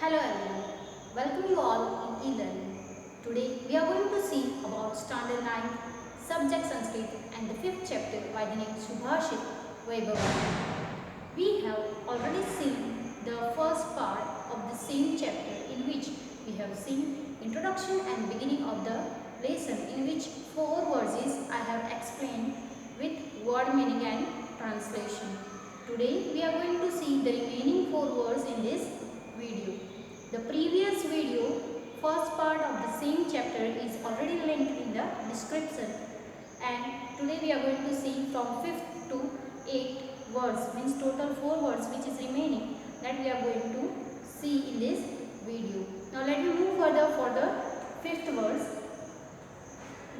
Hello everyone, welcome you all in e-learning. Today we are going to see about Standard 9 Subject Sanskrit and the 5th chapter by the name Subhashit Vaibhav. We have already seen the first part of the same chapter in which we have seen introduction and beginning of the lesson in which 4 verses I have explained with word meaning and translation. Today we are going to see the remaining 4 words in this video. The previous video, first part of the same chapter is already linked in the description, and today we are going to see from 5th to 8th words, means total 4 words which is remaining, that we are going to see in this video. Now let me move further for the 5th verse.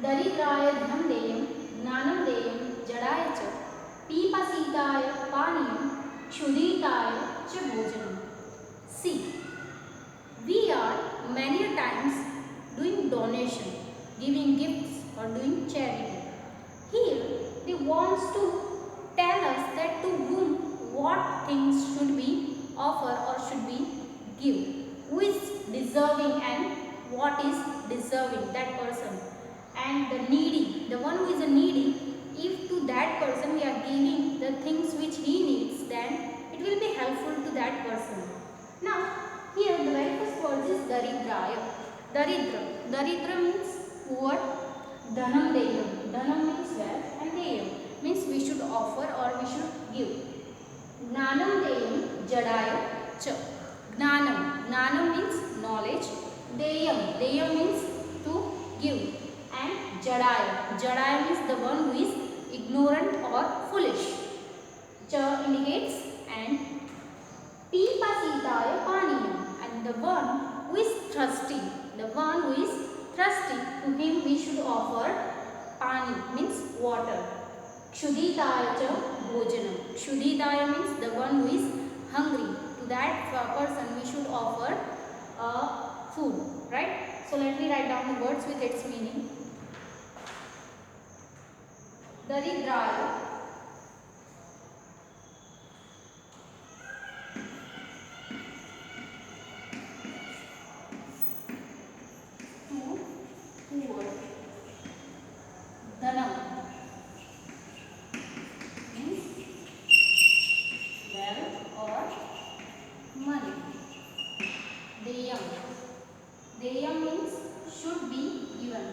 Daridraya dhanam deyam gnanam deyam jadaya cha pipasitaya paniyam kshuditaya cha bhojanam. See, we are many times doing donation, giving gifts or doing charity. Here they wants to tell us that to whom what things should be offer or should be give. Who is deserving and what is deserving, that person. And the needy, the one who is a needy, if to that person we are giving the things which he needs, then it will be helpful to that person. Now here the very first word is Daridraya. Daridra. Daridra means poor. Dhanam deyam. Dhanam means wealth and deyam means we should offer or we should give. Gnanam deyam jadaya cha. Gnanam. Gnanam means knowledge. Deyam. Deyam means to give. And jadaya. Jadaya means the one who is ignorant or foolish. Cha indicates and Pipasitaya paniyam, and the one who is thirsty, the one who is thirsty, to him we should offer pani, means water. Kshuditaya cha bhojanam. Kshuditaya means the one who is hungry, to that person we should offer food, right? So let me write down the words with its meaning. Daridraya, poor. Dhanam means wealth or money. Deyam. Deyam means should be given.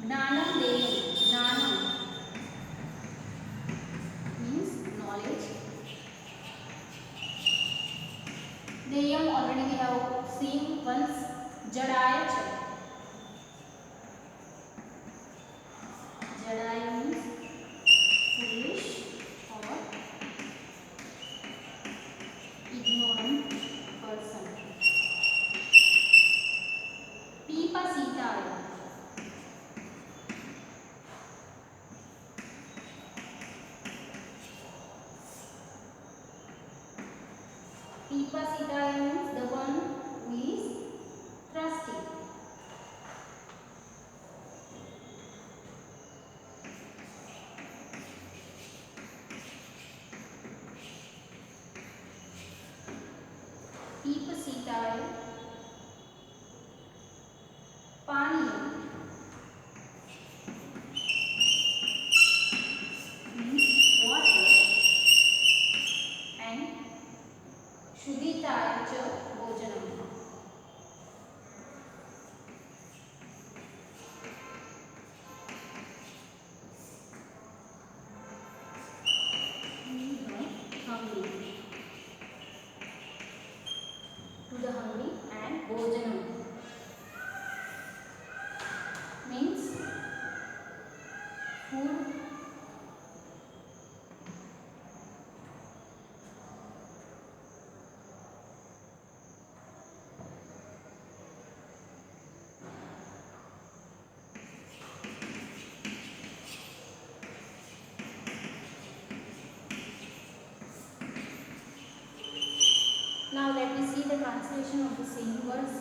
Gnanam deyam. Gnanam means knowledge. Deyam already we have seen once. Jadaya cha. Jadaya means foolish or ignorant person. Pipasitaya. Pipasitaya means the one who is thirsty. Pipasitaya paniyam means water, and Kshuditaya cha bhojanam. Hungry. To the hungry, and bhojanam means food. Now let me see the translation of the same words.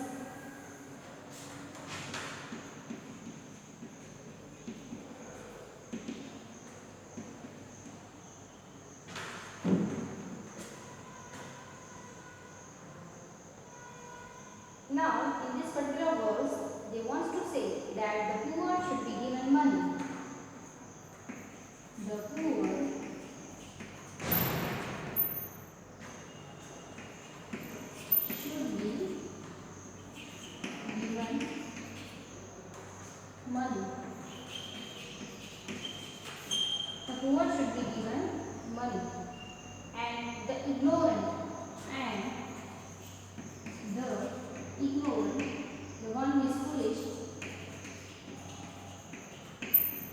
money. The poor should be given money. And the ignorant, the one who is foolish,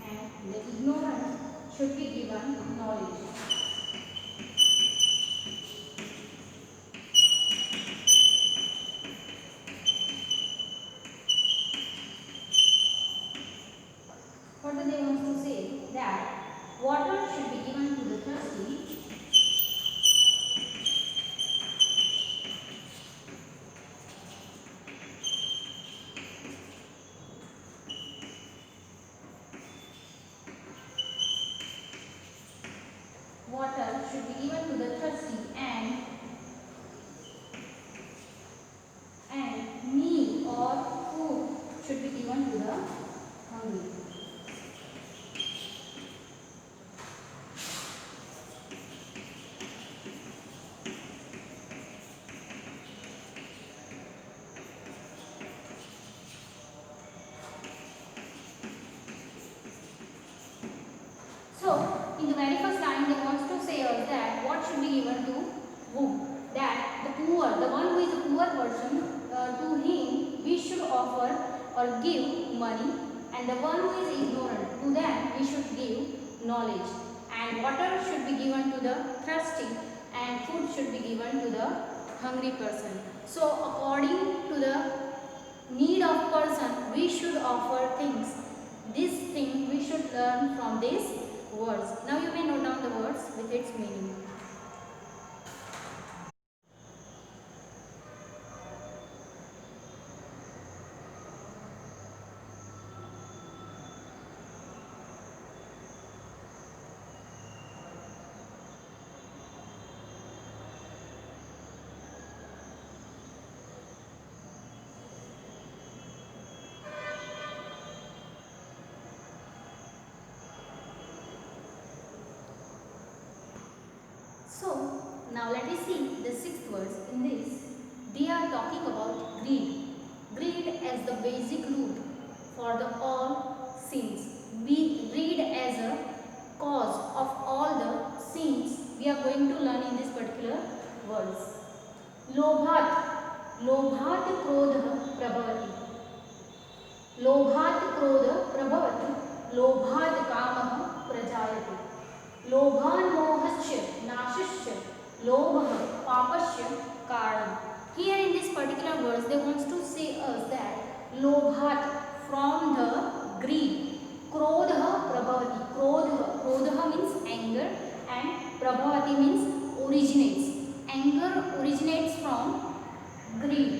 and the ignorant should be given knowledge. What do they want to say? That water should be given to the thirsty. Water should be given to the thirsty, and meal or food should be given to the hungry. So, in the very first line, they want to say us that what should be given to whom? That the poor, the one who is a poor person, to him we should offer or give money, and the one who is ignorant, to them we should give knowledge. And water should be given to the thirsty, and food should be given to the hungry person. So, according to the need of person, we should offer things. This thing we should learn from this words. Now you may note down the words with its meaning. So, now let us see the sixth verse in this. They are talking about greed. Greed as the basic root for the all sins. Greed as a cause of all the sins we are going to learn in this particular verse. Lobhat krodha prabhavati. Lobhat krodha prabhavati. Lobhat kamah prajayate. Lobhan mohasya nashasya lobha papasya karanam. Here in this particular verse they want to say us that lobhat, from the greed, krodha prabhavati. Krodha means anger, and prabhavati means originates. Anger originates from greed.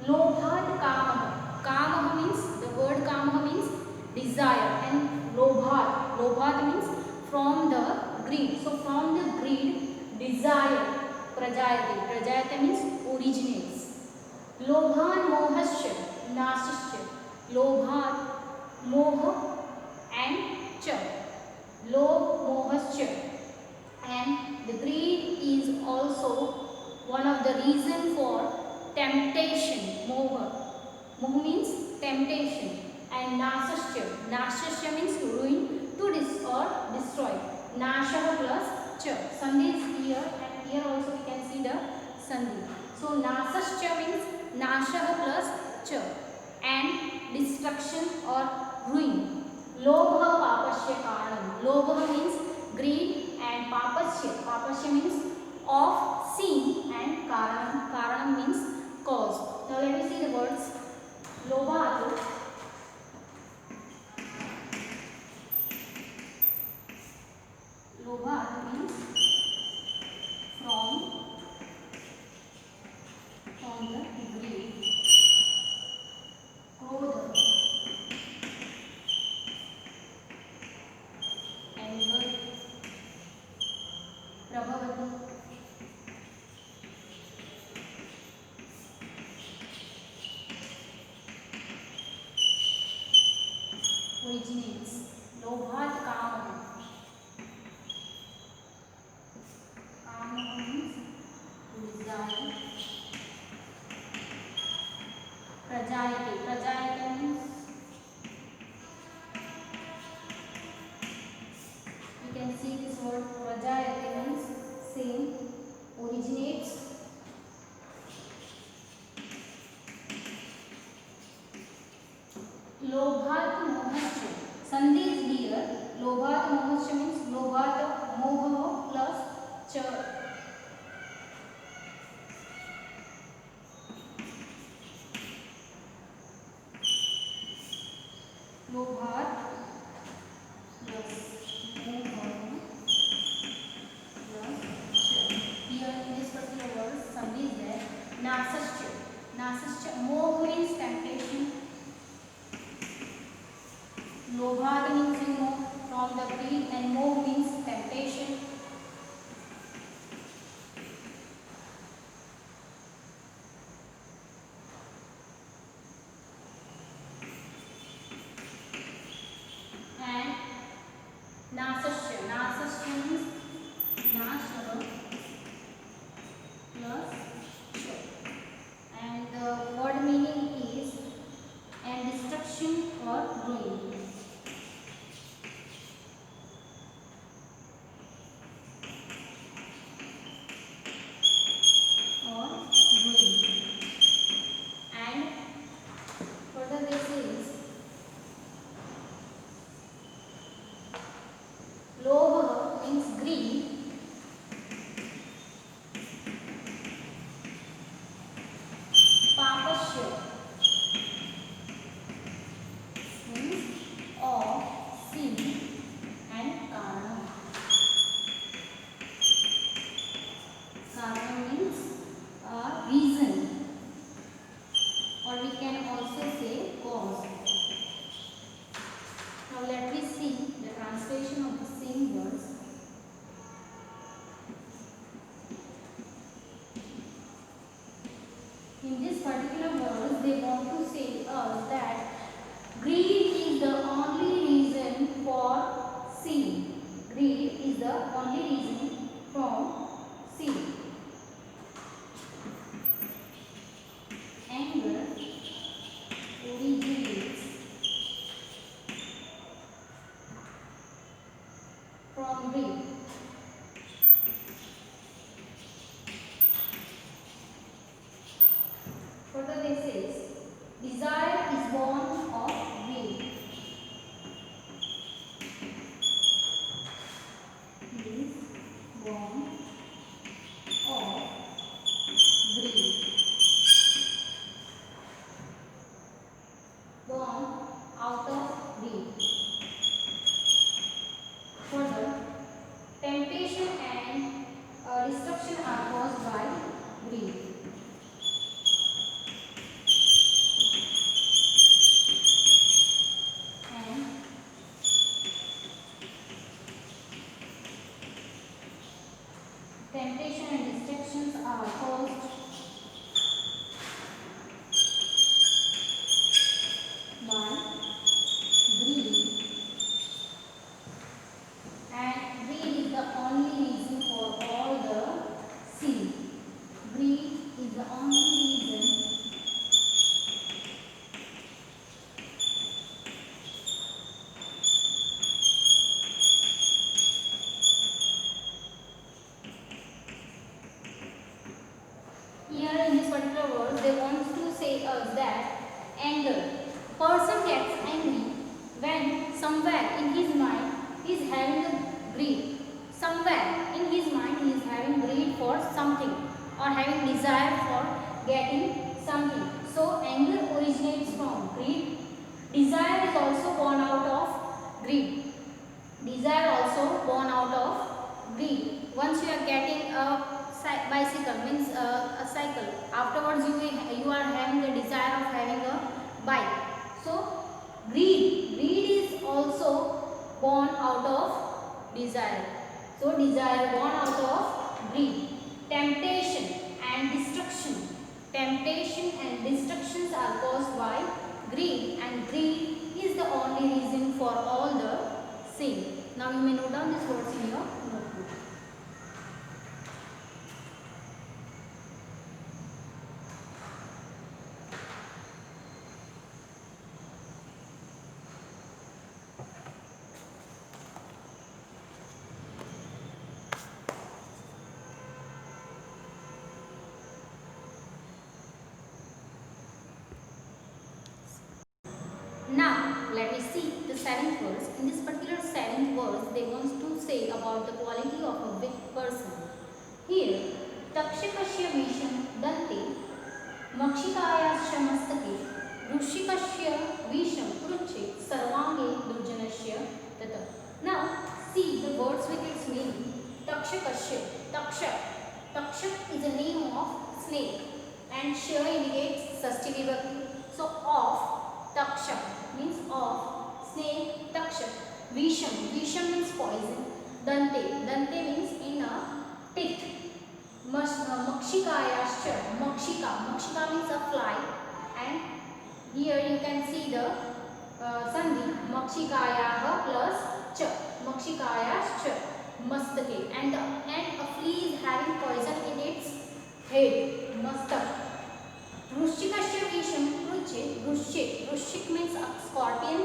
Lobhat kamaha means, the word kamaha means desire, and lobhat means from the greed. So from the greed, desire, prajayate means originates. Lobhan mohasya nashasya. Lobhan, moha and cha. Lobh, mohasya. And the greed is also one of the reason for temptation. Moha means temptation. And nashasya means ruin, to destroy. Nashaha plus cha. Sandhi is here, and here also we can see the sandhi. So nasascha means nashaha plus cha, and destruction or ruin. Lobha papasya karanam. Lobha means greed, and papasya means of sin, and karanam means cause. Now let me see the words. Lobha means from the greed. Krodha, anger. Prabhavati, originates. Lobhat kama. Kama means desire. Prajayate means Lobhat mohascha. Sandhi is here. Lobhat mohascha means lobhat moha plus cha. Lobhat plus moha plus cha. Here in this particular word, sandhi is there. Nasascha. Nasascha. Moh means temptation. Lobhat means you know from the greed, and moh means temptation. And nasasya. Nasasya means nasha plus sha. And the word meaning is and destruction or ruin. Or ruin. And further this is lobha means greed. Papasya means of sin. And karma. Karma means reason, or we can also say cause. Now let me see the translation of the same words. In this particular verse, they want to say us that greed is the only reason for sin. Greed is the only reason from sin. Anger originates from greed. Further they says, desire is born of greed. Is born of greed. Born out of greed. Further, temptation and destruction are caused by greed. And temptation and distractions are caused by greed. And greed is the only reason for all the sin. Greed is the only reason here in this particular verse. They want to say us that anger. Person gets angry when somewhere in his mind he is having a greed. Somewhere in his mind he is having greed for something or having desire for getting something. So anger originates from greed. Desire is also born out of greed. Desire also born out of greed. Once you are getting a bicycle, means a cycle, afterwards you are having the desire of having a bike. So greed is also born out of desire. So desire born out of greed. Temptation and destruction. Temptation and destructions are caused by greed, and greed is the only reason for all the sin. Now you may note down these words in your notebook. Now let me see the seventh verse. In this particular seventh verse, they want to say about the quality of a weak person. Here, Takshikasya Visham Dante, Makshikayascha Mastake, Rushikasya Visham Kruche, Sarvange Durjanasya Tata. Now see the words with its meaning. Takshikasya, Takshak. Takshak is a name of snake and Shya indicates Sasti Vibhakti. So of Takshak means of snake, Takshak. Visham, Visham means poison. Dante, Dante means in a teeth. Makshikayascha, Makshika, Makshika means a fly, and here you can see the sandhi Makshikayaha plus cha, Makshikayascha, Mastake, and a flea is having poison in its head, Mastak. Rushikasya Visham Kruche, Rushik, Rushik means a scorpion,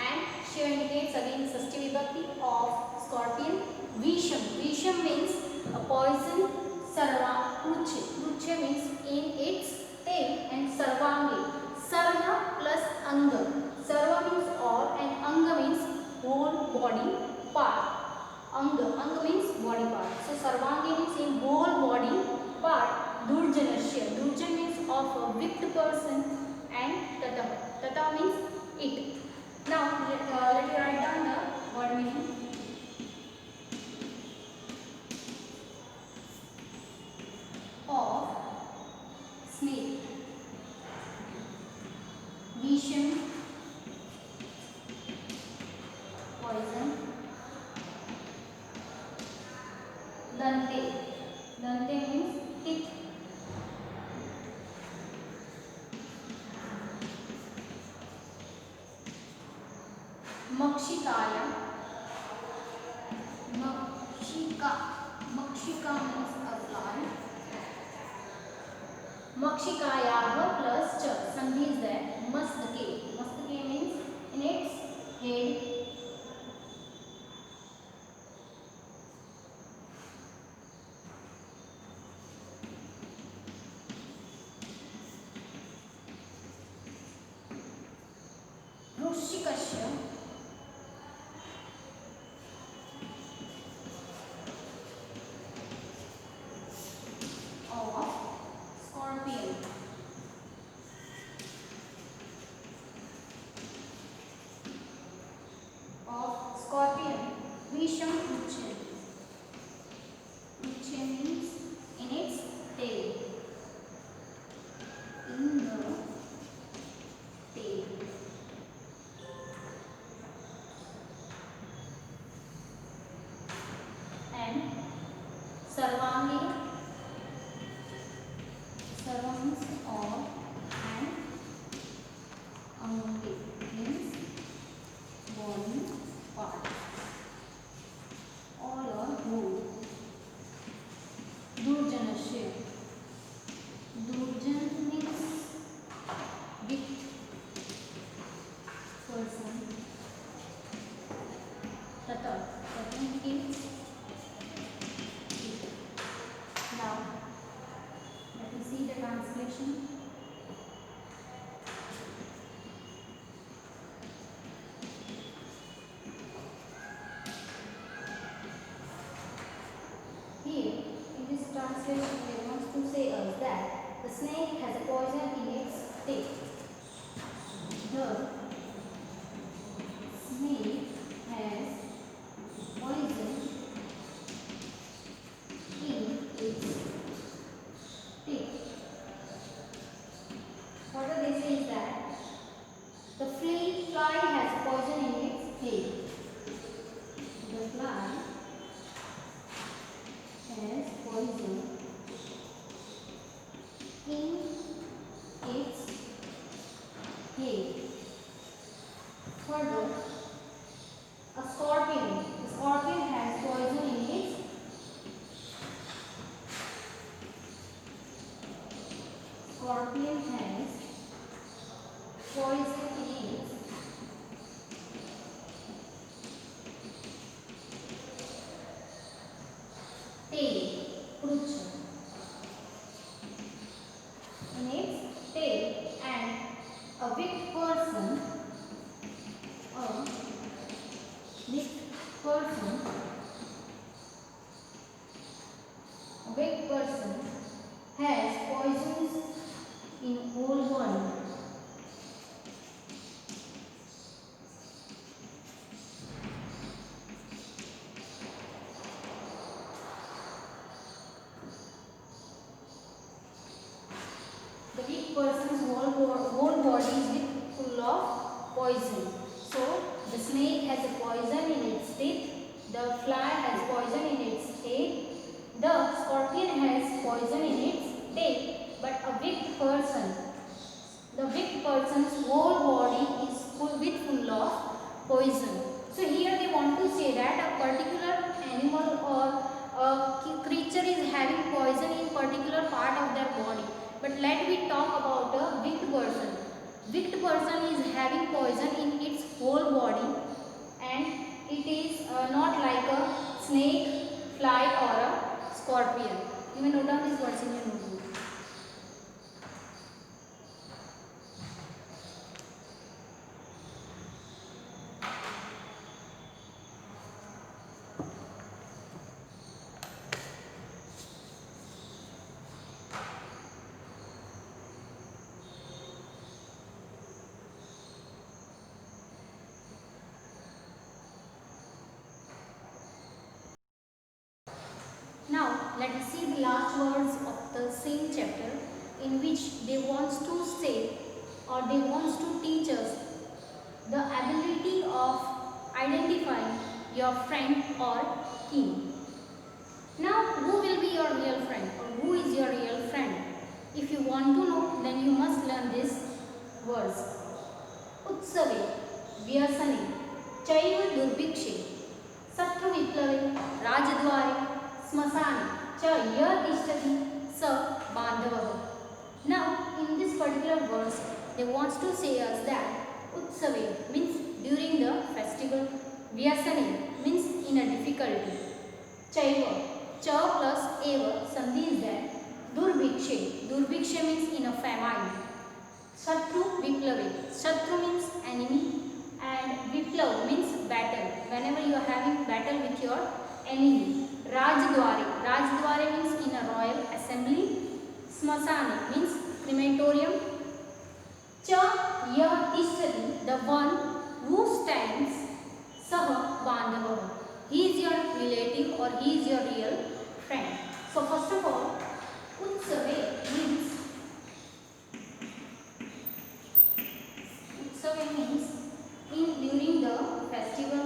and Shiva indicates again Sasti Vibhakti of scorpion. Visham, Visham means a poison. Sarva, Kruche, Kruche means in its tail, and Sarvange, Sarva plus Anga. Sarva means all and Anga means whole body part. Anga means body part. So Sarvange means in whole body part. Durjanasya, Durjan means of a wicked person, and Tata, Tata means it. Now let me write down the word meaning. Of snake, Visham poison, Dante, Dante means teeth, Makshikaya, Makshika, Makshika means a fly. Makshikayaha plus cha, sandhi is there. Mastake, Mastake means in its head. Rushikasya, of scorpion. Of scorpion, Visham Kruche. Kruche means in its tail. In the tail. And Sarvange, Sarva means all, and Ange means body part. All are whole. Durjanasya, Durjan means big person. Tata, Tata means it. Now let me see the translation. Here, in this translation, they want to say us that the snake has a poison in its teeth. The snake has poison in its teeth. What do they say is that the fly has poison in its head. The fly has poison in its snake has a poison in its teeth. The fly has poison in its head. The scorpion has poison in its tail. But a wicked person, the wicked person's whole body is full of poison. So here they want to say that a particular animal or a creature is having poison in particular part of their body. But let me talk about a wicked person. Wicked person is having poison in its whole body, and it is not like a snake, fly or a scorpion. You may note down these words in your notebook. Now let us see the last words of the same chapter, in which they want to say or they want to teach us the ability of identifying your friend or kin. Now who will be your real friend or who is your real friend? If you want to know, then you must learn this words. Utsave, Vyasane, Chaiva Durbikshe, Satru Viplave, Rajadware, Smasane, Cha Yatishthati, Sa Bandhavaha. Now, in this particular verse, they want to say us that Utsave means during the festival, Vyasane means in a difficulty, Chaiva, Cha plus Eva, Sandhi is there, Durbikshe, Durbikshe means in a famine, Satru Viplave, Satru means enemy, and Viplav means battle, whenever you are having battle with your enemy. Rajdware, Rajdware means in a royal assembly. Smasane means crematorium. Cha Ya Tishtati, the one who stands. Saha Bandhava, he is your relative or he is your real friend. So first of all, Utsave means in during the festival.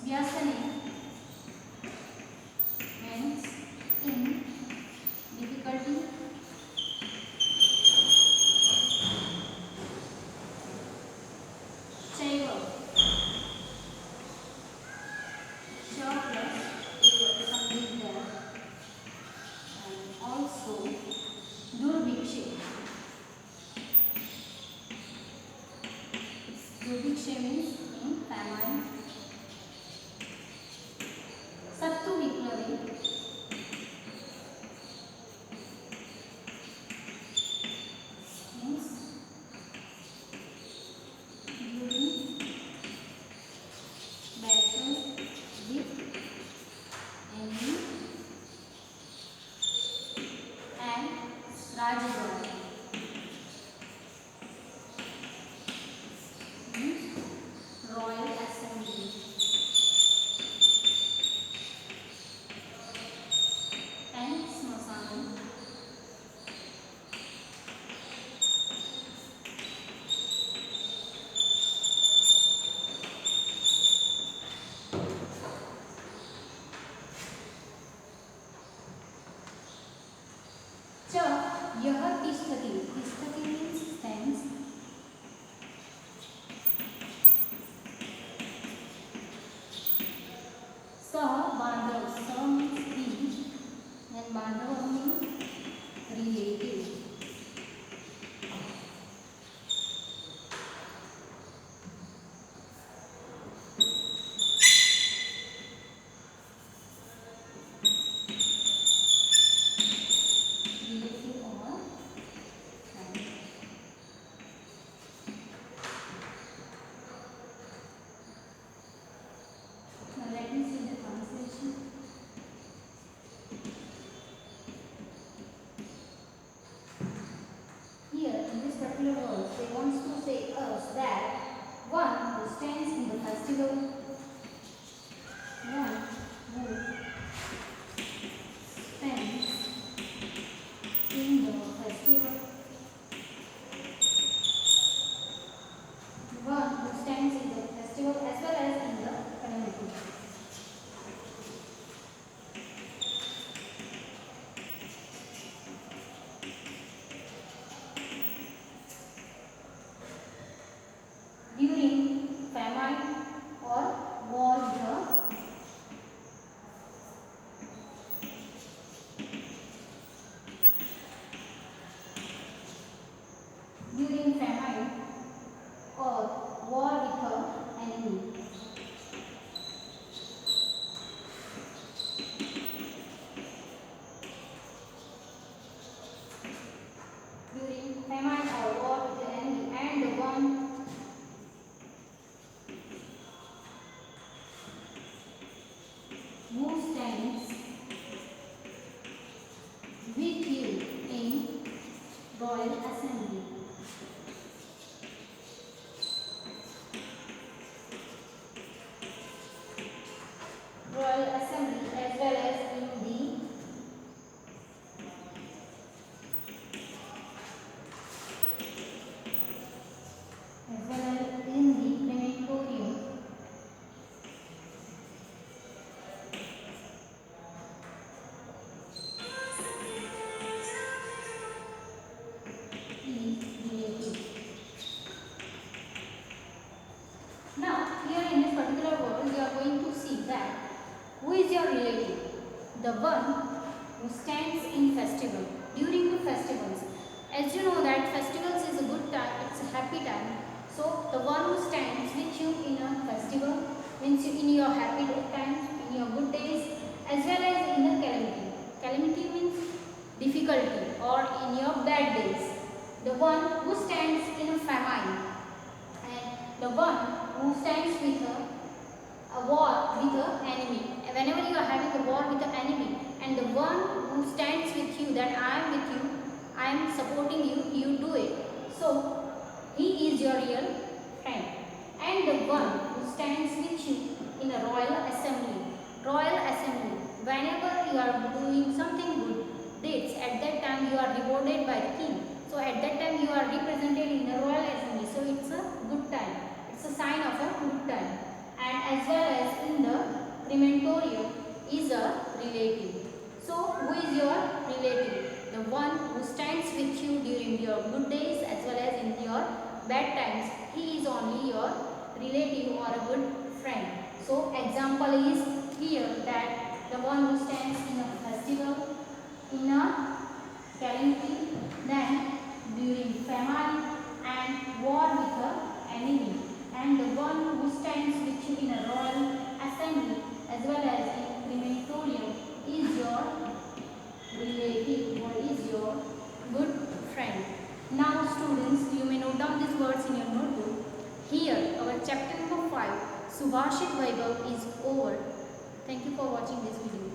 Vyasane means in difficulty. Chaiva, Cha plus Eva, something there. And also Durbikshe. Durbikshe means in famine. Sattu Viplave means during battle with enemy. And Rajadware means royal assembly. And Smasane Cha Yah Tishtati, Tishtati means stands. Sah Bandhav, Sah means he, and Bandhav means relative. Relative or friend. Now let me see the translation. Here in this particular verse, they want to say us that one who stands in the festival, one who stands in Royal Assembly. Royal Assembly as well as in the crematorium. Is relative. Now, here in this particular word, we are going to see that who is your relative? The one who stands in festival, during the festivals. As you know that festivals is a good time, it's a happy time. So, the one who stands with you in a festival means in your happy times, in your good days, as well as in the calamity. Calamity means difficulty or in your bad days. The one who stands in a famine and the one who stands with a war with an enemy. Whenever you are having a war with an enemy and the one who stands with you, that I am with you, I am supporting you, you do it. So, he is your real friend. And the one who stands with you in a royal assembly. Royal assembly. Whenever you are doing something good deeds, at that time you are rewarded by the king. So at that time you are represented in the royal assembly. So it's a good time. It's a sign of a good time. And as well as in the crematorium is a relative. So who is your relative? The one who stands with you during your good days as well as in your bad times. He is only your relative or a good friend. So example is here that the one who stands in a festival, in a calamity, then during famine and war with the enemy, and the one who stands with you in a royal assembly as well as in crematorium is your relative or is your good friend. Now students, you may note down these words in your notebook. Here our chapter number 5 Subhashit Vaibhav is over. Thank you for watching this video.